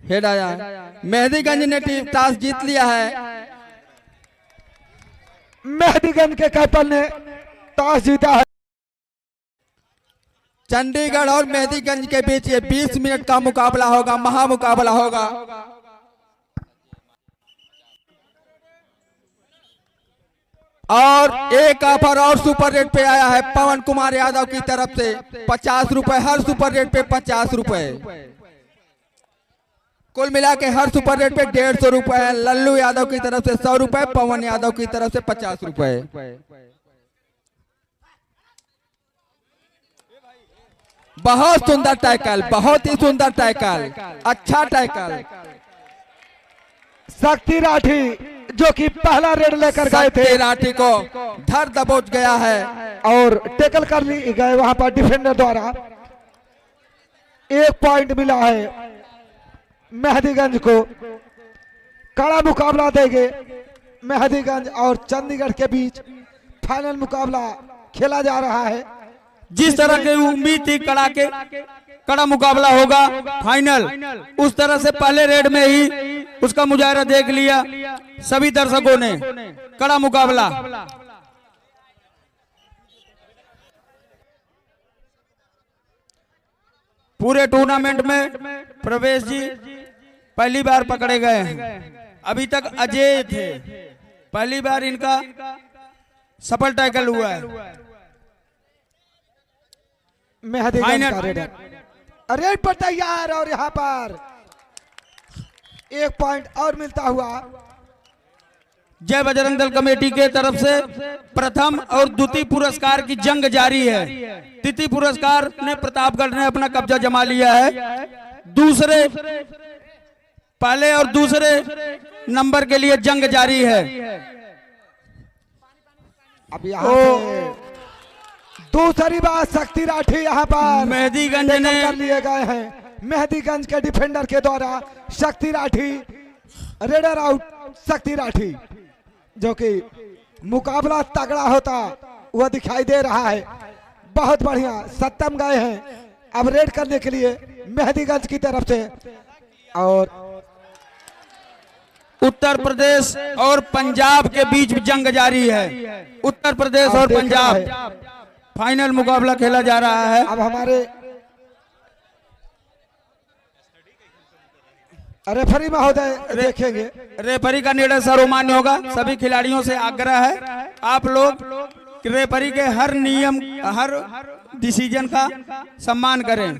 Head आया। मेहदीगंज ने team toss जीत लिया है। मेहदीगंज के कैप्टन ने टॉस जीता है। चंडीगढ़ और मेहदीगंज के बीच ये 20 मिनट का मुकाबला होगा, महामुकाबला होगा। और एक ऑफर और सुपर रेट पे आया है पवन कुमार यादव की तरफ से 50 रुपए, हर सुपर रेट पे 50 रुपए। कुल मिला के हर सुपर रेट पे 150 रुपए है। लल्लू यादव की तरफ से 100 रुपए, पवन यादव की तरफ से 50 रुपए। बहुत सुंदर टैकल, बहुत ही सुंदर टैकल, अच्छा टैकल। शक्ति राठी जो कि पहला रेड लेकर गए थे, शक्ति राठी को धर दबोच गया है और टेकल कर ली गए वहां पर डिफेंडर द्वारा। 1 पॉइंट मिला है मेहदीगंज को। कड़ा मुकाबला देंगे मेहदीगंज और चंडीगढ़ के बीच। फाइनल मुकाबला खेला जा रहा है। जिस तरह की उम्मीद थी कड़ा मुकाबला होगा फाइनल, उस तरह से पहले रेड में ही उसका मुजाहरा देख लिया सभी दर्शकों ने। कड़ा मुकाबला। पूरे टूर्नामेंट में प्रवेश जी पहली बार पकड़े गए हैं। अभी तक अजय थे, पहली बार इनका सफल टैकल हुआ है। मेहदीगंज का रेड पर तैयार और यहाँ पर 1 पॉइंट और मिलता हुआ। जय बजरंग दल कमेटी के तरफ से प्रथम और द्वितीय पुरस्कार की जंग जारी है। तृतीय पुरस्कार ने प्रतापगढ़ ने अपना कब्जा जमा लिया है। दूसरे पहले और दूसरे नंबर के लिए जंग जारी है। अब यहाँ दूसरी बार शक्ति राठी यहाँ पर मेहदीगंज ने कर लिए गए हैं। मेहदीगंज के डिफेंडर के द्वारा शक्ति राठी रेडर आउट। शक्ति राठी जो कि मुकाबला तगड़ा होता वह दिखाई दे रहा है। बहुत बढ़िया सत्तम गए हैं अब रेड करने के लिए मेहदीगंज की तरफ से। और उत्तर प्रदेश और पंजाब के बीच जंग जारी है। उत्तर प्रदेश और पंजाब फाइनल मुकाबला खेला जा रहा है। अब हमारे रेफरी महोदय देखेंगे। रेफरी का निर्णय सर्वमान्य होगा। सभी खिलाड़ियों से आग्रह है आप लोग रेफरी के हर नियम, हर डिसीजन का सम्मान करें।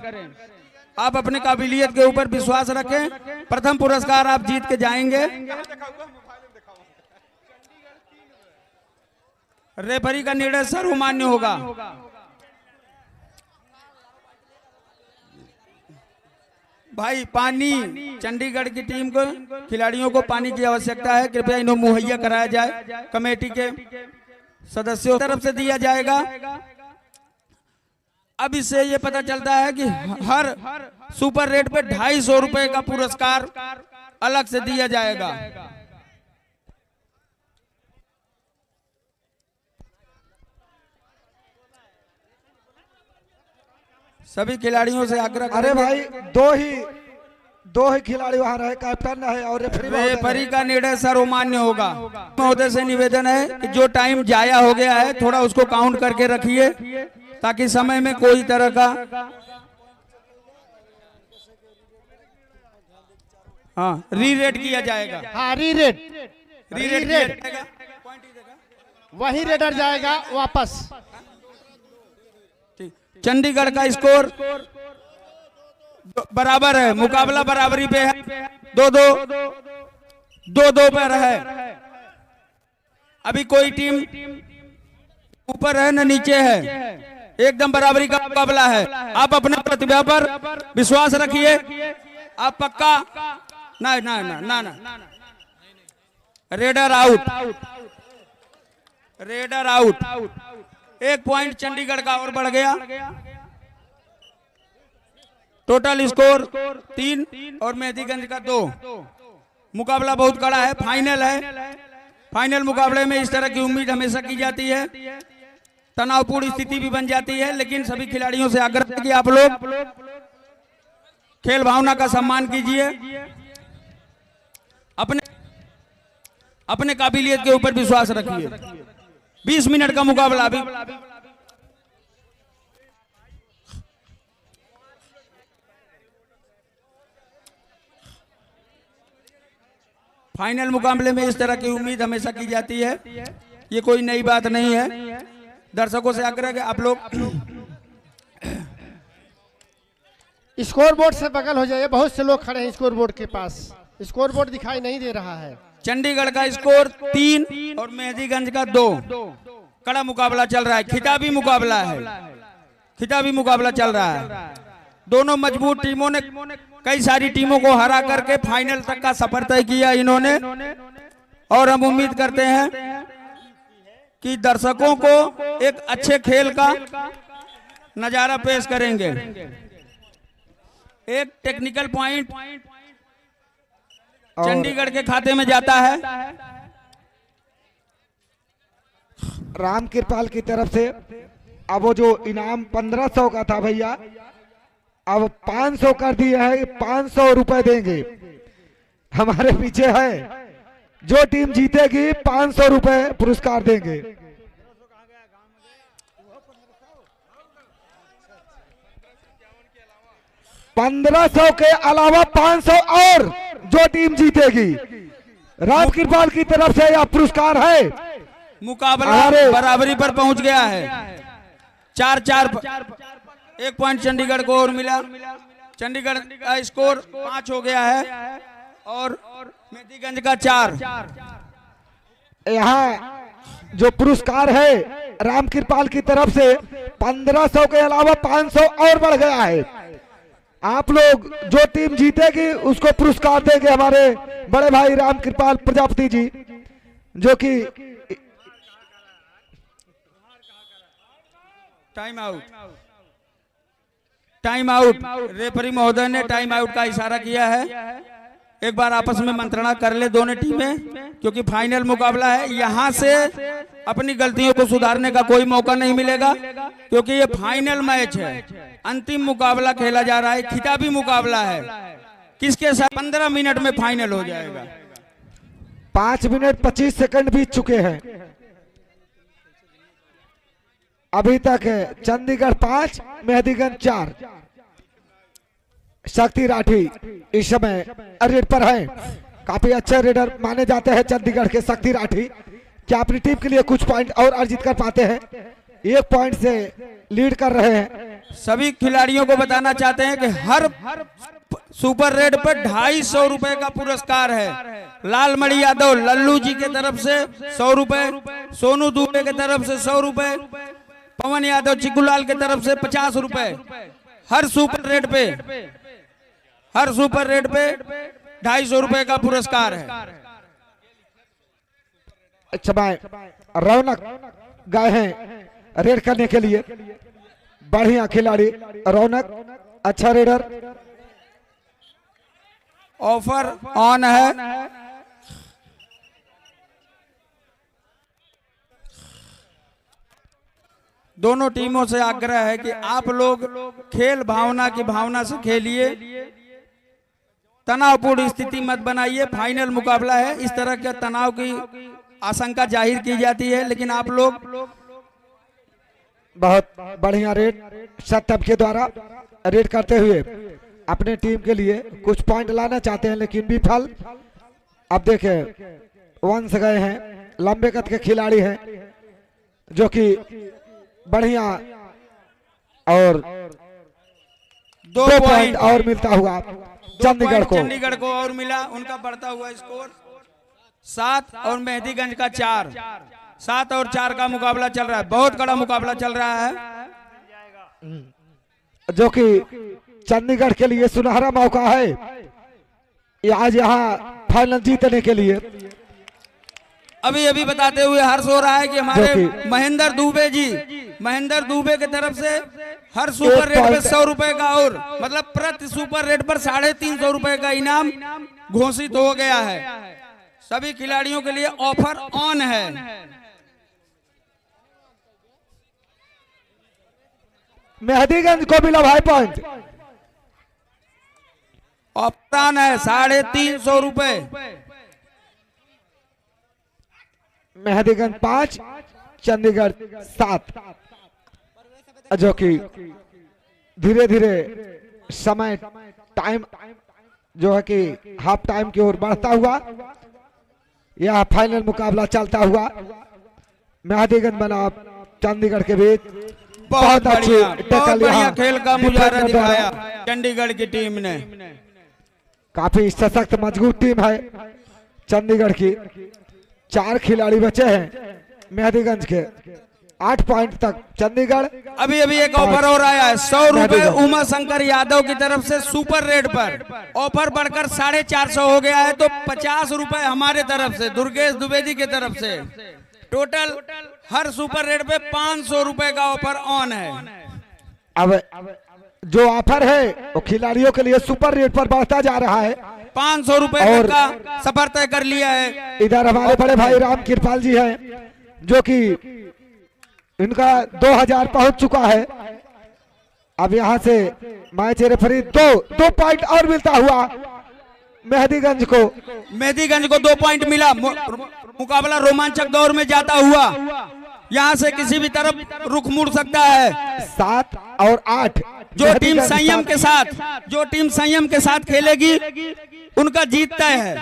आप अपने काबिलियत के ऊपर विश्वास रखें। प्रथम पुरस्कार आप जीत के जाएंगे। रेफरी का निर्णय सर्वमान्य होगा। भाई पानी, चंडीगढ़ की टीम को, खिलाड़ियों को पानी की आवश्यकता है। कृपया इन्हें मुहैया कराया जाए। कमेटी के सदस्यों की तरफ से दिया जाएगा। अब इससे ये पता चलता है कि हर सुपर रेट पे 250 रुपए का पुरस्कार अलग से दिया जाएगा। सभी खिलाड़ियों से आग्रह। अरे भाई दो ही खिलाड़ी वहां रहे, कैप्टन है और रेफरी का निर्णय सर्वमान्य होगा। महोदय से निवेदन है कि जो टाइम जाया हो गया है थोड़ा उसको काउंट करके रखिए ताकि समय में कोई तरह का रीरेट किया जाएगा। हाँ रीरेट वही रेडर जाएगा वापस। चंडीगढ़ का स्कोर बराबर है, मुकाबला बराबरी पे है। 2-2 पर है। अभी कोई टीम ऊपर है न नीचे है, एकदम बराबरी का मुकाबला है। आप अपने प्रतिभा पर विश्वास रखिए। आप पक्का ना ना ना ना ना raider out, raider out. 1 point Chandigarh का और बढ़ गया। टोटल स्कोर 3 और मेहदीगंज का 2। मुकाबला बहुत कड़ा है, फाइनल है। फाइनल मुकाबले में इस तरह की उम्मीद हमेशा की जाती है। तनावपूर्ण स्थिति भी बन जाती है, लेकिन सभी खिलाड़ियों से आग्रह है कि आप लोग खेल भावना का सम्मान कीजिए, अपने अपने काबिलियत के ऊपर विश्वास रखिए। 20 मिनट का मुकाबला अभी। फाइनल मुकाबले में इस तरह की उम्मीद हमेशा की जाती है, ये कोई नई बात नहीं है। दर्शकों से आग्रह है आप लोग स्कोर बोर्ड से बगल हो जाइए, बहुत से लोग खड़े हैं स्कोर बोर्ड के पास, स्कोर बोर्ड दिखाई नहीं दे रहा है। चंडीगढ़ का स्कोर 3 और मेहदीगंज का 2। कड़ा मुकाबला चल रहा है, खिताबी मुकाबला है, खिताबी मुकाबला चल रहा है। दोनों मजबूत टीमों ने कई सारी टीमों को हरा करके फाइनल तक का सफर तय किया इन्होंने, और हम उम्मीद करते हैं कि दर्शकों को एक अच्छे खेल का नजारा पेश करेंगे। एक टेक्निकल पॉइंट चंडीगढ़ के खाते में जाता है। राम कृपाल की तरफ से अब वो जो इनाम 1500 का था भैया, अब 500 कर दिया है। 500 रुपए देंगे, हमारे पीछे है। जो टीम जीतेगी 500 रुपए पुरस्कार देंगे। 1500 के अलावा 500 और जो टीम जीतेगी। राम कृपाल की तरफ से यह पुरस्कार है। मुकाबला बराबरी पर पहुंच गया है। 4-4 1 पॉइंट चंडीगढ़ को और मिला। चंडीगढ़ का स्कोर 5 हो गया है और मेहदीगंज का 4। यहाँ जो पुरस्कार है राम कृपाल की तरफ से 1500 के अलावा 500 और बढ़ गया है। आप लोग जो टीम जीतेगी उसको पुरस्कार देंगे हमारे बड़े भाई राम कृपाल प्रजापति जी, जो कि time out, time out. Referee महोदय ने टाइम आउट का इशारा किया है। एक बार आपस में मंत्रणा कर ले दोनों टीमें, क्योंकि फाइनल मुकाबला है। यहां से अपनी गलतियों को सुधारने का कोई मौका नहीं मिलेगा, क्योंकि ये फाइनल मैच है, अंतिम मुकाबला खेला जा रहा है, खिताबी मुकाबला है। किसके साथ 15 मिनट में फाइनल हो जाएगा। 5 मिनट 25 सेकंड बीत चुके हैं। अभी तक चंडीगढ़ 5 मेहदीगंज 4। शक्ति राठी इस समय रेड पर है। काफी अच्छे रेडर माने जाते हैं चंडीगढ़ के शक्ति राठी। क्या अपनी टीम के लिए कुछ पॉइंट और अर्जित कर पाते हैं? 1 पॉइंट से लीड कर रहे हैं। सभी खिलाड़ियों को बताना चाहते हैं कि हर सुपर रेड पर 250 रुपए का पुरस्कार है। लालमणि यादव लल्लू जी के तरफ से 100 रुपए, सोनू दुबे के तरफ से 100 रुपए, पवन यादव चिकुलाल के तरफ से 50 रुपए। हर सुपर रेड पे 250 रुपए का पुरस्कार है। अच्छा भाई, रौनक गए हैं रेड करने के लिए। बढ़िया खिलाड़ी रौनक, अच्छा रेडर। ऑफर ऑन है। दोनों टीमों से आग्रह है कि आप लोग खेल भावना की भावना से खेलिए, तनावपूर्ण स्थिति मत बनाइए। फाइनल मुकाबला है, इस तरह के तनाव की आशंका जाहिर की जाती है, लेकिन आप लोग बहुत बढ़िया रेड सत्तब के द्वारा रेड करते हुए अपने टीम के लिए कुछ पॉइंट लाना चाहते हैं, लेकिन विफल। अब देखें वंश गए हैं, लंबे कद के खिलाड़ी हैं जो कि बढ़िया, और 2 पॉइंट और मिलता हुआ चंडीगढ़ को और मिला। उनका बढ़ता हुआ स्कोर 7 और मेहदीगंज का 4। 7 और 4 का मुकाबला चल रहा है। बहुत कड़ा मुकाबला चल रहा है, जो कि चंडीगढ़ के लिए सुनहरा मौका है आज यहाँ फाइनल जीतने के लिए। अभी बताते हुए हर्ष हो रहा है कि हमारे महेंद्र दुबे की तरफ से हर सुपर रेट पे 100 रुपए का, और मतलब प्रति सुपर रेट पर 350 रुपए का इनाम घोषित हो गया है। सभी खिलाड़ियों के लिए ऑफर ऑन है। मेहदीगंज को मिला भाई पॉइंट। ऑप्शन है 350 रुपए। मेहदीगंज 5 चंडीगढ़ 7, जो कि धीरे धीरे समय टाइम जो है कि हाफ टाइम की ओर बढ़ता हुआ यह फाइनल मुकाबला चलता हुआ मेहदीगंज बनाम चंडीगढ़ के बीच बहुत अच्छी बढ़िया, बहुत टैकल बढ़िया यहाँ खेल का मुजाहरा डिफेंडर द्वारा। दिखाया चंडीगढ़ की टीम ने। काफी सशक्त मजबूत टीम है चंडीगढ़ की। 4 खिलाड़ी बचे हैं मेहदीगंज के। 8 पॉइंट तक चंडीगढ़। अभी अभी एक ऑफर हो रहा है 100 रुपए उमा शंकर यादव की तरफ से सुपर रेट पर। ऑफर बढ़कर 450 हो गया है, तो 50 रुपए हमारे तरफ से दुर्गेश द्विवेदी की तरफ से। टोटल हर सुपर रेट पे 500 रुपए का ऑफर ऑन है। अब जो ऑफर है वो खिलाड़ियों के लिए सुपर रेट पर बढ़ता जा रहा है। 500 रुपए और का सफर तय कर लिया है। इधर हमारे बड़े भाई राम कृपाल जी हैं, जो कि इनका 2000 पहुंच चुका है। अब यहां से मैच रेफरी 2 पॉइंट और मिलता हुआ मेहदीगंज को। मेहदीगंज को 2 पॉइंट मिला। मुकाबला रोमांचक दौर में जाता हुआ यहाँ से किसी भी तरफ रुख मुड़ सकता है। 7 और 8 जो टीम संयम के साथ खेलेगी उनका जीत तय है।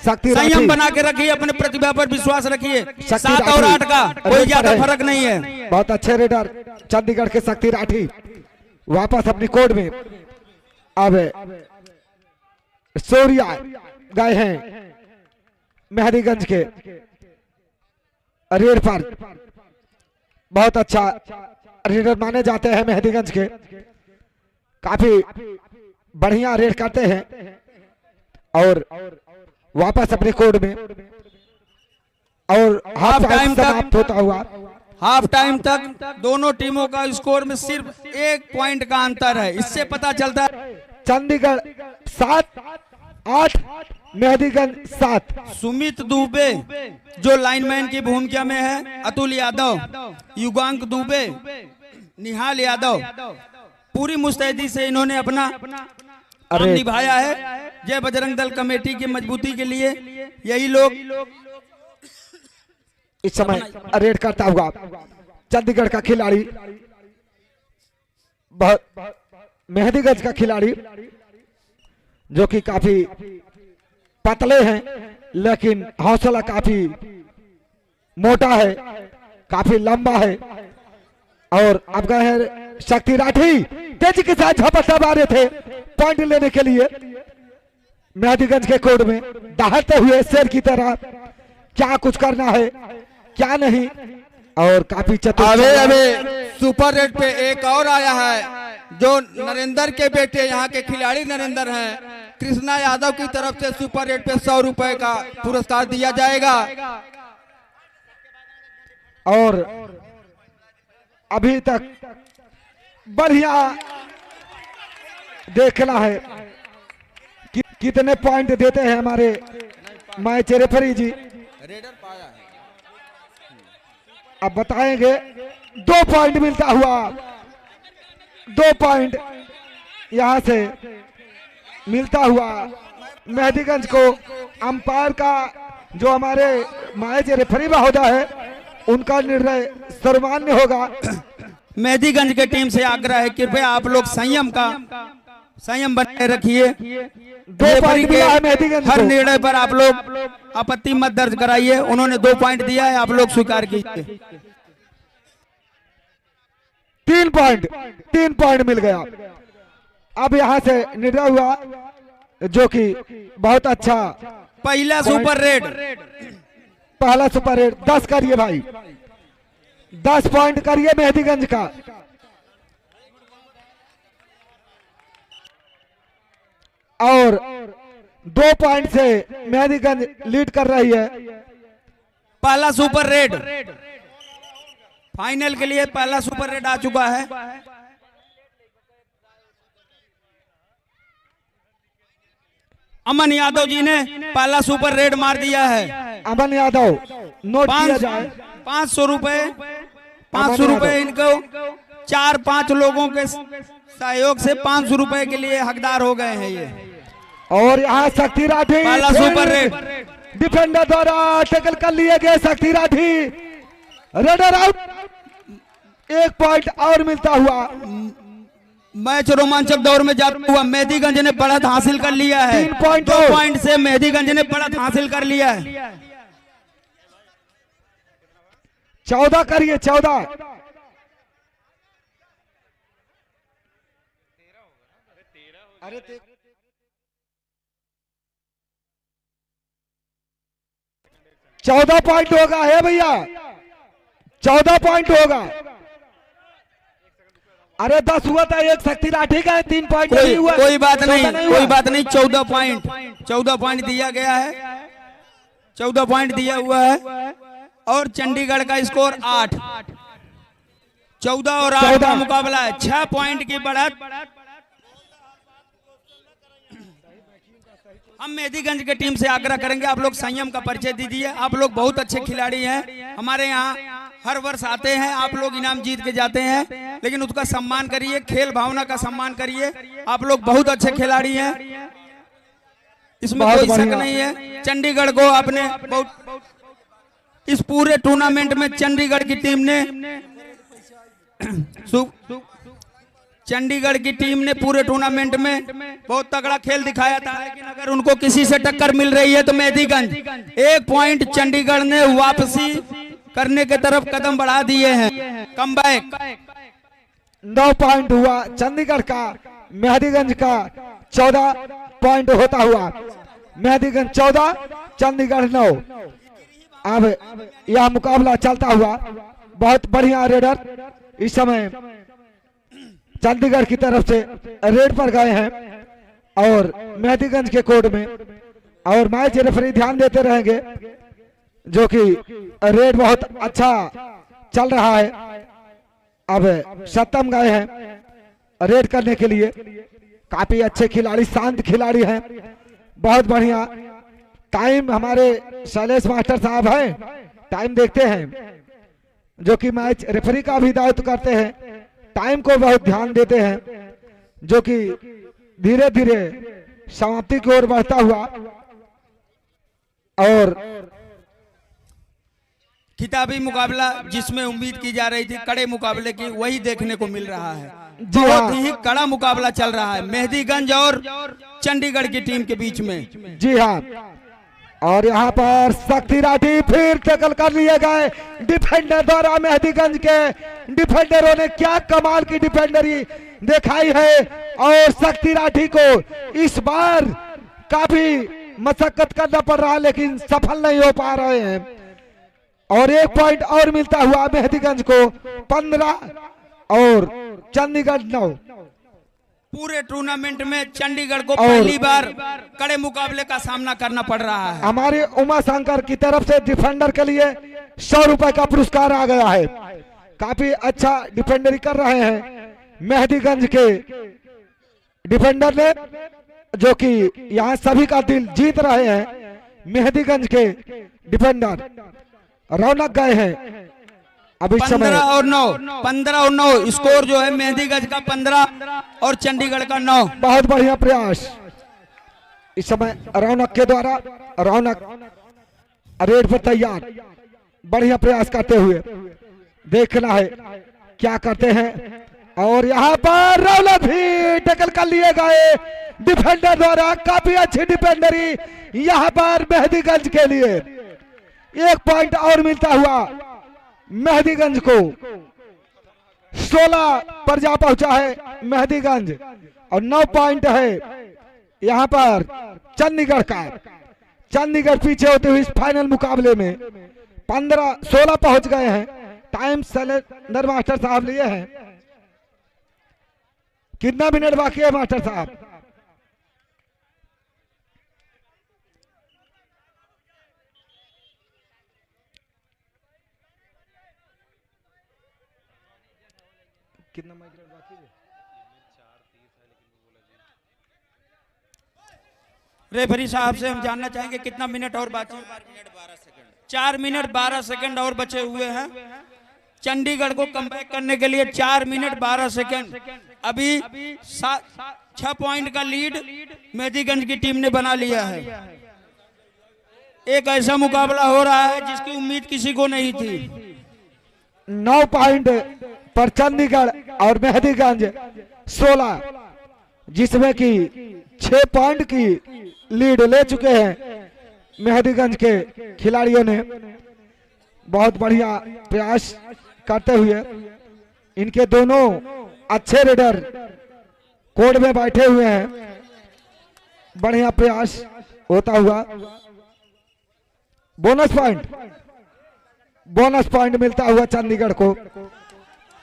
संयम बना के रखिए, अपने प्रतिभा पर विश्वास रखिए। 7 और 8 का कोई ज्यादा फर्क नहीं है। बहुत अच्छे रेडर चंडीगढ़ के शक्ति राठी वापस अपनी कोर्ट में। अब सूर्या गए हैं मेहदीगंज के रेड पर। बहुत अच्छा रेडर माने जाते हैं मेहदीगंज के। काफी बढ़िया रेड करते हैं और वापस अपने कोर्ट में। और हाफ टाइम समाप्त होता हुआ। हाफ टाइम तक दोनों टीमों का स्कोर में सिर्फ 1 पॉइंट का अंतर है। इससे पता चलता है चंडीगढ़ 7 8 मेहदीगंज 7। सुमित दुबे जो लाइनमैन की भूमिका में है, अतुल यादव, युगांक दुबे, निहाल यादव, पूरी मुस्तैदी से इन्होंने अपना काम निभाया है। जय बजरंग दल कमेटी की मजबूती के लिए यही लोग इस समय रेड करता हुआ चंडीगढ़ का खिलाड़ी, बहुत मेहदीगंज का खिलाड़ी जो कि काफी पतले हैं लेकिन हौसला काफी मोटा है, काफी लंबा है। और अब गए हैं शक्ति राठी, तेजी के साथ झपट्टा मारे थे पॉइंट लेने के लिए मेहदीगंज के कोर्ट में। दहाड़ते हुए शेर की तरह क्या कुछ करना है क्या नहीं। और काफी चतुर। अबे सुपर रेट पे एक और आया है जो नरेंद्र के बेटे यहाँ के खिलाड़ी नरेंद्र हैं, कृष्णा यादव की तरफ से सुपर रेट पे 100 रुपए का पुरस्कार दिया जाएगा। और अभी तक बढ़िया देखना है कि कितने पॉइंट देते हैं हमारे मैच रेफरी जी। अब बताएंगे। 2 पॉइंट मिलता हुआ, 2 पॉइंट यहां से मिलता हुआ मेहदीगंज को। अंपायर का जो हमारे मैच रेफरी महोदय है उनका निर्णय सर्वमान्य होगा। मेहदीगंज के टीम से आग्रह है कृपया आप लोग संयम बनाए रखिए। 2 पॉइंट मिला है मेहदीगंज हर को। निर्णय पर आप लोग आपत्ति मत दर्ज कराइए। उन्होंने 2 पॉइंट दिया है, आप लोग स्वीकार कीजिए। 3 पॉइंट मिल गया। अब यहां से निर्णय हुआ जो कि बहुत अच्छा पहला सुपर रेट, पहला सुपर रेट 10 करिए भाई, 10 पॉइंट करिए मेहदीगंज का। और 2 पॉइंट से मेहदीगंज लीड कर रही है। पहला सुपर रेट फाइनल के लिए पहला सुपर रेट आ चुका है। अमन यादव जी ने पहला सुपर रेट मार दिया है। अमन यादव नोट किया जाए। 500 रुपए 500 रुपए इनको 4-5 लोगों के सहयोग से 500 रुपए के लिए हकदार हो गए हैं। ये और यहाँ शक्ति राठी पहला फिर सुपर रेड। डिफेंडर द्वारा टैकल कर लिए गए शक्ति राठी, रेडर आउट। 1 पॉइंट और मिलता हुआ। मैच रोमांचक दौर में जाता हुआ मेहदीगंज ने बढ़त हासिल कर लिया है। 3 पॉइंट 2 पॉइंट से मेहदीगंज ने बढ़त हासिल कर लिया है। 14 करिए 14। अरे 14 पॉइंट होगा है भैया, 14 पॉइंट होगा। अरे 10 हुआ था, एक शक्ति राठी का है, 3 पॉइंट नहीं हुआ। कोई बात नहीं, 14 हुआ। कोई बात नहीं। 14 पॉइंट दिया गया है, 14 पॉइंट दिया हुआ है। और चंडीगढ़ का स्कोर 8। 14 और 8 का मुकाबला है। 6 पॉइंट की बढ़त। हम मेहदीगंज के टीम से आग्रह करेंगे, आप लोग संयम का परिचय दीजिए। आप लोग बहुत अच्छे खिलाड़ी हैं, हमारे यहाँ हर वर्ष आते हैं, आप लोग इनाम जीत के जाते हैं, लेकिन उसका सम्मान करिए, खेल भावना का सम्मान करिए। आप लोग बहुत अच्छे खिलाड़ी हैं, इसमें बहुत कोई शक बढ़िया। नहीं है। चंडीगढ़ को अपने बहुत इस पूरे टूर्नामेंट में चंडीगढ़ की टीम ने चंडीगढ़ की टीम ने पूरे टूर्नामेंट में बहुत तगड़ा खेल दिखाया था, लेकिन अगर उनको किसी से टक्कर मिल रही है तो मेहदीगंज। 1 पॉइंट चंडीगढ़ ने वापसी करने के तरफ कदम बढ़ा दिए हैं। कमबैक 9 पॉइंट हुआ चंडीगढ़ का, मेहदीगंज का 14 पॉइंट होता हुआ। मेहदीगंज 14, चंडीगढ़ 9। अब यह मुकाबला चलता हुआ। बहुत बढ़िया रेडर इस समय चंडीगढ़ की तरफ से रेड पर गए हैं और मेहदीगंज के कोर्ट में, और मैच रेफरी ध्यान देते रहेंगे, जो कि रेड बहुत अच्छा चल रहा है। अब सत्तम गए हैं रेड करने के लिए। काफी अच्छे खिलाड़ी, शांत खिलाड़ी हैं, बहुत बढ़िया। टाइम हमारे शैलेश मास्टर साहब हैं, टाइम देखते हैं, जो कि मैच रेफरी का भी दायित्व करते हैं, टाइम को बहुत ध्यान देते हैं, जो कि धीरे धीरे समाप्ति की ओर बढ़ता हुआ। और खिताबी मुकाबला जिसमें उम्मीद की जा रही थी कड़े मुकाबले की, वही देखने को मिल रहा है। जी हाँ। बहुत ही कड़ा मुकाबला चल रहा है मेहदीगंज और चंडीगढ़ की टीम के बीच में। जी हाँ, और यहाँ पर शक्ति राठी फिर टैकल कर लिए गए डिफेंडर द्वारा। मेहदीगंज के डिफेंडरों ने क्या कमाल की डिफेंडरी दिखाई है, और शक्ति राठी को इस बार काफी मशक्कत करना पड़ रहा है, लेकिन सफल नहीं हो पा रहे हैं। और 1 पॉइंट और मिलता हुआ मेहदीगंज को 15 और चंडीगढ़ 9। पूरे टूर्नामेंट में चंडीगढ़ को पहली बार कड़े मुकाबले का सामना करना पड़ रहा है। हमारे उमा शंकर की तरफ से डिफेंडर के लिए 100 रुपए का पुरस्कार आ गया है। काफी अच्छा डिफेंडरी कर रहे हैं मेहदीगंज के डिफेंडर ने, जो कि यहाँ सभी का दिल जीत रहे हैं। मेहदीगंज के डिफेंडर रौनक गए हैं अब इस समय। 15 और 9 स्कोर जो है मेहदीगंज का 15 और चंडीगढ़ का 9। बहुत बढ़िया प्रयास इस समय रौनक के द्वारा। रौनक रेड पर तैयार, बढ़िया प्रयास करते हुए। देखना है क्या करते हैं। और यहाँ पर रौनक भी टैकल कर लिए गए डिफेंडर द्वारा। काफी अच्छी डिफेंडरी यहाँ पर मेहदीगंज के लिए। 1 पॉइंट और मिलता हुआ मेहदीगंज को। 16 पर जा पहुंचा है मेहदीगंज, और 9 पॉइंट है यहाँ पर चंडीगढ़ का। चंडीगढ़ पीछे होते हुए इस फाइनल मुकाबले में 16 पहुंच गए हैं। टाइम सिलेंडर मास्टर साहब लिए हैं। कितना मिनट बाकी है मास्टर साहब? कितना मिनट बाकी है? रेफरी साहब से हम जानना चाहेंगे कितना मिनट और बाकी है? 4 मिनट 12 सेकंड और बचे हुए हैं। चंडीगढ़ को कमबैक करने के लिए 4 मिनट 12 सेकंड। अभी 6 पॉइंट का लीड मेहदीगंज की टीम ने बना लिया है। एक ऐसा मुकाबला हो रहा है जिसकी उम्मीद किसी को नहीं थी। 9 पॉइंट पर चंडीगढ़ और मेहदीगंज 16, जिसमें कि 6 पॉइंट की लीड ले चुके हैं मेहदीगंज के खिलाड़ियों ने। बहुत बढ़िया प्रयास करते हुए इनके दोनों अच्छे रेडर कोर्ट में बैठे हुए हैं। बढ़िया प्रयास होता हुआ बोनस पॉइंट मिलता हुआ चंडीगढ़ को।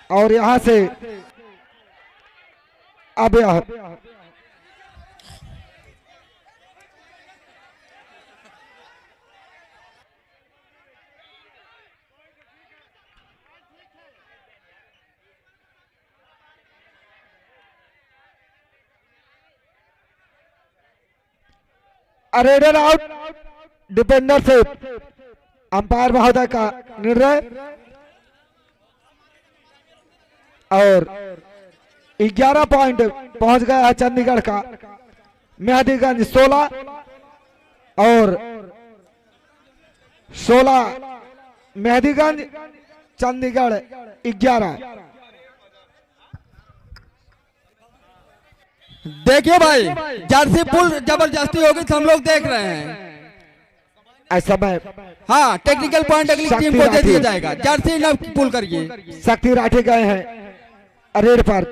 और यहां से अब यह रेडर आउट, डिफेंडर से अंपायर महोदय का निर्णय। और 11 पॉइंट पहुंच गया है चंडीगढ़ का। मेहदीगंज 16 और 16 मेहदीगंज, चंडीगढ़ 11। देखिए भाई, जर्सी पुल जबरदस्ती होगी तो हम लोग देख रहे हैं। ऐसा में हाँ, टेक्निकल पॉइंट अगली टीम को दे दिया जाएगा। जर्सी न पुल करिए। शक्ति राठी गए हैं रेड पर,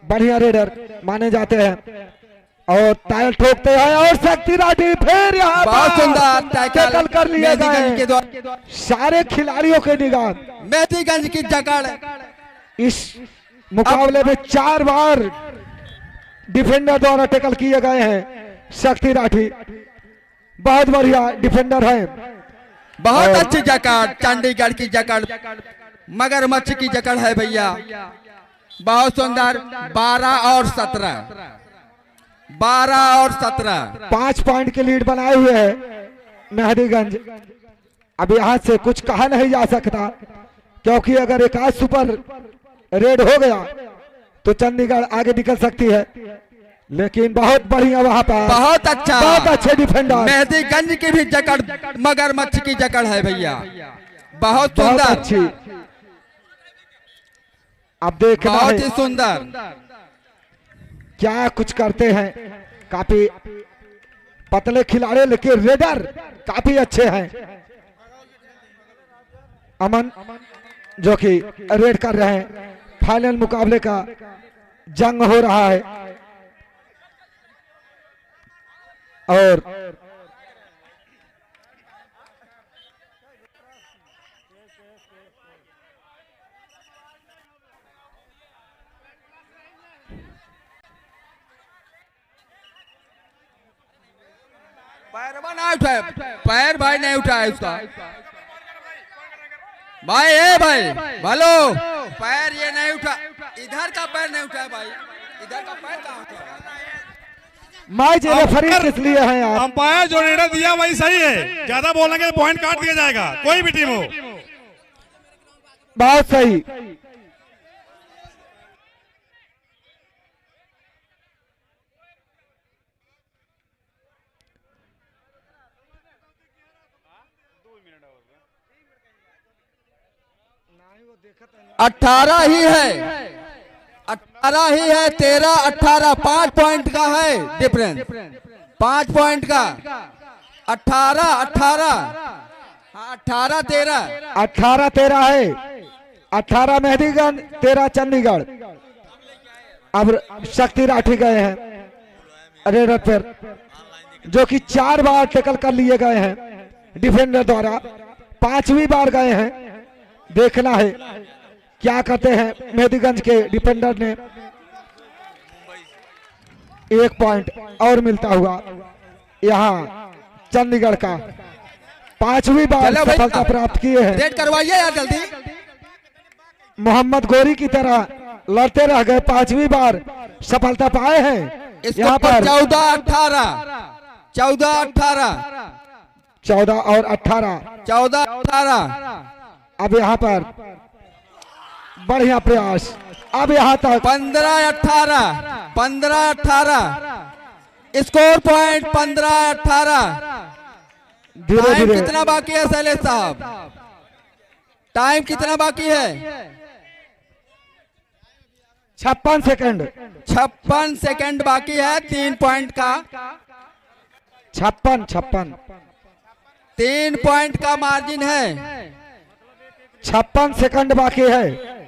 बढ़िया रेडर माने जाते हैं और टायर ठोकते हैं। और शक्ति राठी फिर यहाँ बहुत सुंदर टैकल कर लिया के गया। द्वारा सारे खिलाड़ियों के निगाह मेहदीगंज की जकड़। इस मुकाबले में 4 बार डिफेंडर द्वारा टैकल किए गए हैं। शक्ति राठी बहुत बढ़िया डिफेंडर है। बहुत अच्छी जकड़, चंडीगढ़ की जकड़, मगरमच्छ की जकड़ है भैया। बहुत सुंदर। 12 और 17 5 पॉइंट की लीड बनाए हुए हैं मेहदीगंज। अब यहां से कुछ कहा नहीं जा सकता, क्योंकि अगर एक आध सुपर रेड हो गया तो चंडीगढ़ आगे निकल सकती है। लेकिन बहुत बढ़िया वहां पर, बहुत अच्छा, बहुत अच्छे डिफेंडर। मेहदीगंज की भी जकड़ मगरमच्छ की जकड़ है भैया। बहुत सुंदर, अच्छी। अब देखना बहुत है ही सुंदर क्या कुछ करते हैं। काफी पतले खिलाड़ी लेकिन रेडर काफी अच्छे हैं। अमन जो कि रेड कर रहे हैं। फाइनल मुकाबले का जंग हो रहा है। और पैर भाई नहीं उठाया उसका। भाई ए भाई भालो, पैर ये नहीं उठा, इधर का पैर नहीं उठाया भाई, इधर का पैर कहाँ उठा? मैच रेफरी किस लिए है आप? अंपायर जो निर्णय दिया वही सही है। ज्यादा बोलेंगे तो पॉइंट काट दिया जाएगा, कोई भी टीम हो। बहुत सही। अठारह ही है, 13 18 5 पॉइंट का है डिफरेंस, 5 पॉइंट का। 18 13 है। 18 मेहदीगंज, 13 चंडीगढ़। अब शक्ति राठी गए हैं रेडर पर, जो कि 4 बार टैकल कर लिए गए हैं डिफेंडर द्वारा। 5वीं बार गए हैं। देखना है क्या करते हैं मेहदीगंज के डिफेंडर ने। 1 पॉइंट और मिलता हुआ यहाँ चंडीगढ़ का। 5वीं बार सफलता प्राप्त किए हैं। रेड करवाइए यार जल्दी। मोहम्मद गोरी की तरह लड़ते रह गए, 5वीं बार सफलता पाए हैं। यहाँ पर 14 18 14 और 18। अब यहाँ पर बढ़िया प्रयास। अब यहाँ तक 15-18, 15-18 स्कोर पॉइंट 15-18। धीरे टाइम धीरे कितना बाकी है शैलेश साहब? टाइम कितना बाकी है? 56 सेकंड। 56 सेकंड बाकी है 3 पॉइंट का। 56 3 पॉइंट का मार्जिन है। 56 सेकंड बाकी है।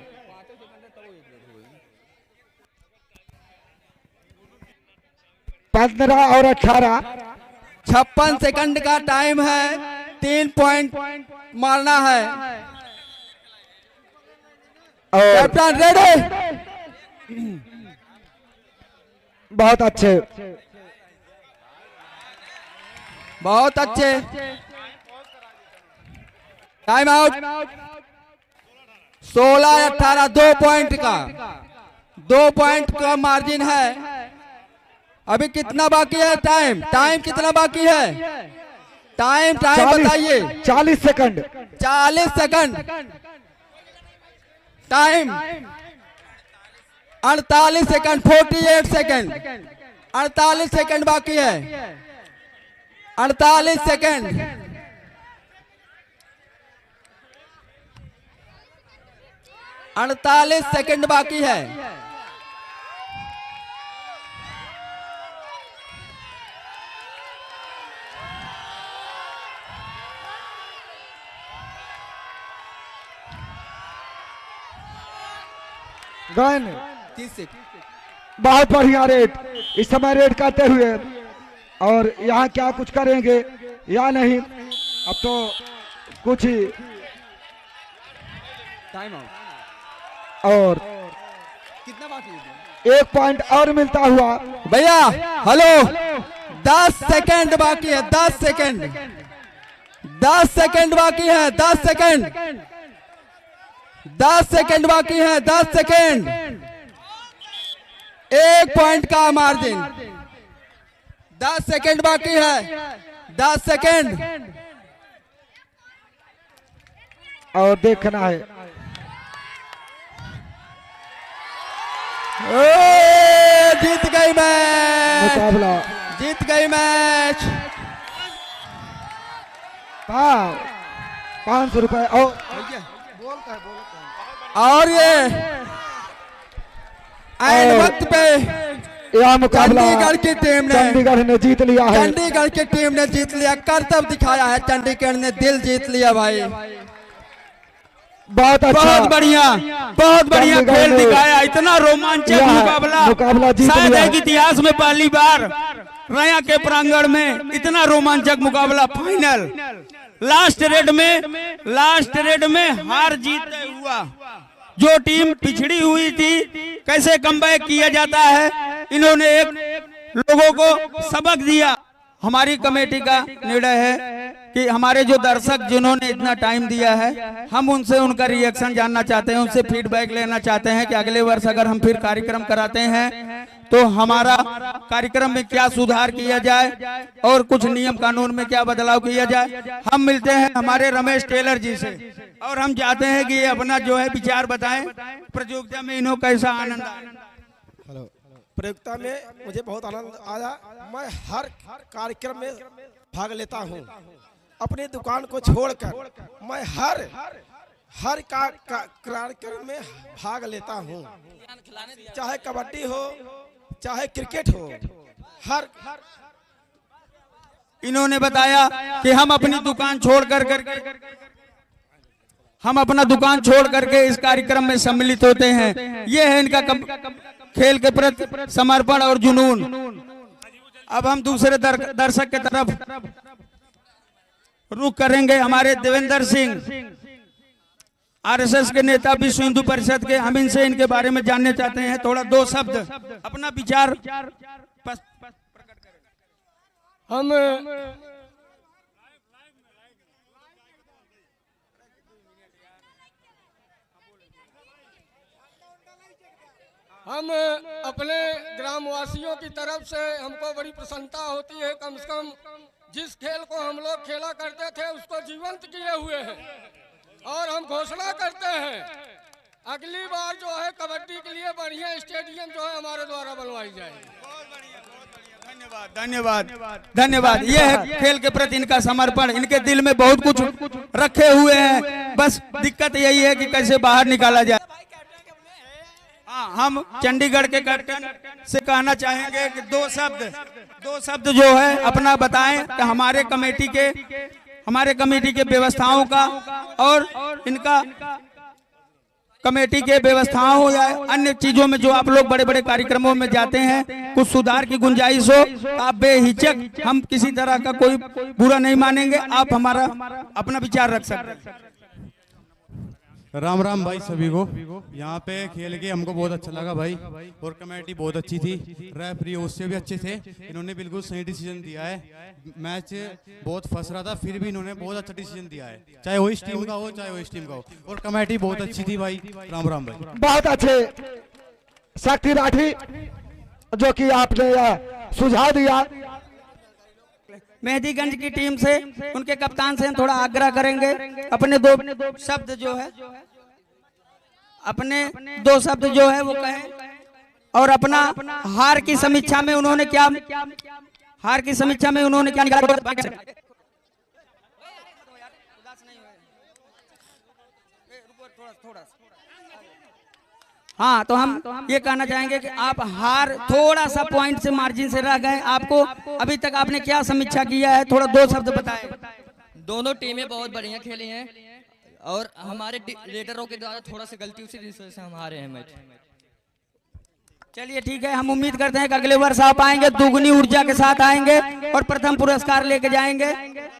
15 और 18। 56 सेकंड का टाइम है। 3 पॉइंट मारना है। और कैप्टन रेडी? बहुत अच्छे। बहुत अच्छे। Time out. 16-18 2 पॉइंट का। 2 पॉइंट का मार्जिन है। अभी कितना बाकी है? टाइम कितना बाकी है? टाइम बताइए। 40 second. 40 second. Time 48 second. 48 second. 48 second बाकी है। 48 सेकंड। 48 सेकंड बाकी है। Gun 30 second. बहुत बढ़िया रेड। इस समय रेड करते हुए और यहाँ क्या कुछ करेंगे या नहीं, अब तो कुछ ही। Time out. और कितना बाकी है? 1 पॉइंट और मिलता हुआ। भैया हेलो, 10 सेकंड बाकी है। 10 सेकंड। 10 सेकंड बाकी है। 10 सेकंड। 10 सेकंड बाकी है। 10 सेकंड। 1 पॉइंट का मार्जिन। 10 सेकंड बाकी है। 10 सेकंड। और देखना है। जीत गई मैच। मुकाबला जीत गई मैच। 500 रुपए। और ये ऐन वक्त पे यह मुकाबला चंडीगढ़ की टीम ने चंडीगढ़ ने जीत लिया है। चंडीगढ़ की टीम ने जीत लिया। कर्तव्य दिखाया है। चंडीगढ़ ने दिल जीत लिया भाई। बहुत अच्छा। बहुत बढ़िया। बहुत बढ़िया चंडीगढ़ खेल ने दिखाया। इतना रोमांचक यह मुकाबला जीत शायद लिया। एक इतिहास में पहली बार रया के प्रांगण में इतना रोमांचक मुकाबला। फाइनल लास्ट रेड में हार जीत हुआ। जो टीम पिछड़ी हुई थी, कैसे कमबैक किया जाता है, इन्होंने एक लोगों को सबक दिया। हमारी कमेटी का निर्णय है कि हमारे जो दर्शक जिन्होंने इतना टाइम दिया है, हम उनसे उनका रिएक्शन जानना चाहते हैं, उनसे फीडबैक लेना चाहते हैं कि अगले वर्ष अगर हम फिर कार्यक्रम कराते हैं तो हमारा कार्यक्रम में क्या सुधार किया जाए और कुछ नियम कानून में क्या बदलाव किया जाए। हम मिलते हैं हमारे रमेश टेलर जी से और हम चाहते हैं कि ये अपना जो है विचार बताएं। प्रतियोगिता में इन्हों कैसा आनंद आया। हेलो, प्रतियोगिता में मुझे बहुत आनंद आया। मैं हर कार्यक्रम में भाग लेता हूं। अपनी दुकान को छोड़कर मैं हर कार्यक्रम में भाग लेता हूं। चाहे कबड्डी हो, चाहे क्रिकेट हो, हर इन्होंने बताया कि हम अपनी दुकान छोड़ करके इस कार्यक्रम में सम्मिलित होते हैं। ये है इनका खेल के प्रति समर्पण और जुनून। अब हम दूसरे दर्शक के तरफ रुख करेंगे। हमारे देवेंद्र सिंह आरएसएस के नेता, विश्व हिंदू परिषद के, हम इनसे इनके बारे में जानने चाहते हैं। थोड़ा 2 शब्द अपना विचार प्रकट करें। हम अपने ग्रामवासियों की तरफ से हमको बड़ी प्रसन्नता होती है। कम से कम जिस खेल को हम लोग खेला करते थे उसको जीवंत किए हुए हैं। और हम घोषणा करते हैं अगली बार जो है कबड्डी के लिए बढ़िया स्टेडियम जो है हमारे द्वारा बनवाई जाएगी। धन्यवाद धन्यवाद। ये है खेल के प्रति इनका समर्पण। इनके दिल में बहुत कुछ रखे हुए हैं, बस दिक्कत यही है कि कैसे बाहर निकाला जाए। हाँ, हम चंडीगढ़ के कैप्टन से कहना चाहेंगे कि दो शब्द जो है अपना बताएं कि हमारे कमेटी के व्यवस्थाओं का और इनका कमेटी के व्यवस्थाओं या अन्य चीजों में जो आप लोग बड़े बड़े कार्यक्रमों में जाते हैं, कुछ सुधार की गुंजाइश हो तो आप बेहिचक, हम किसी तरह का कोई बुरा नहीं मानेंगे, आप हमारा अपना विचार रख सकते हैं। राम राम भाई सभी को। यहाँ पे खेल के हमको बहुत अच्छा लगा भाई, और कमेटी बहुत अच्छी थी, रेफरी उससे भी अच्छे थे। इन्होंने बिल्कुल सही डिसीजन दिया है। मैच बहुत फंस रहा था, फिर भी इन्होंने बहुत अच्छा डिसीजन दिया है, चाहे वो इस टीम का हो चाहे वो इस टीम का हो, और कमेटी बहुत अच्छी थी भाई। राम राम भाई। बहुत अच्छे शक्ति राठी जो कि आपने यह सुझाव दिया। मेहदीगंज की टीम से उनके कप्तान से हम थोड़ा आग्रह करेंगे, अपने दो शब्द जो है वो कहें, और अपना हार की समीक्षा में उन्होंने क्या निकाला। हाँ, तो हम ये कहना चाहेंगे कि आप हार थोड़ा सा पॉइंट से मार्जिन से रह गए। आपको अभी तक आपने क्या समीक्षा किया है, थोड़ा दो शब्द बताएं। दोनों टीमें बहुत बढ़िया खेली हैं और हमारे रेडरों के द्वारा थोड़ा सा गलती उसी वजह से हम हारे हैं मैच। चलिए ठीक है, हम उम्मीद करते हैं कि अगले वर्ष आप आएंगे, दुगनी ऊर्जा के साथ आएंगे और प्रथम पुरस्कार लेके जाएंगे।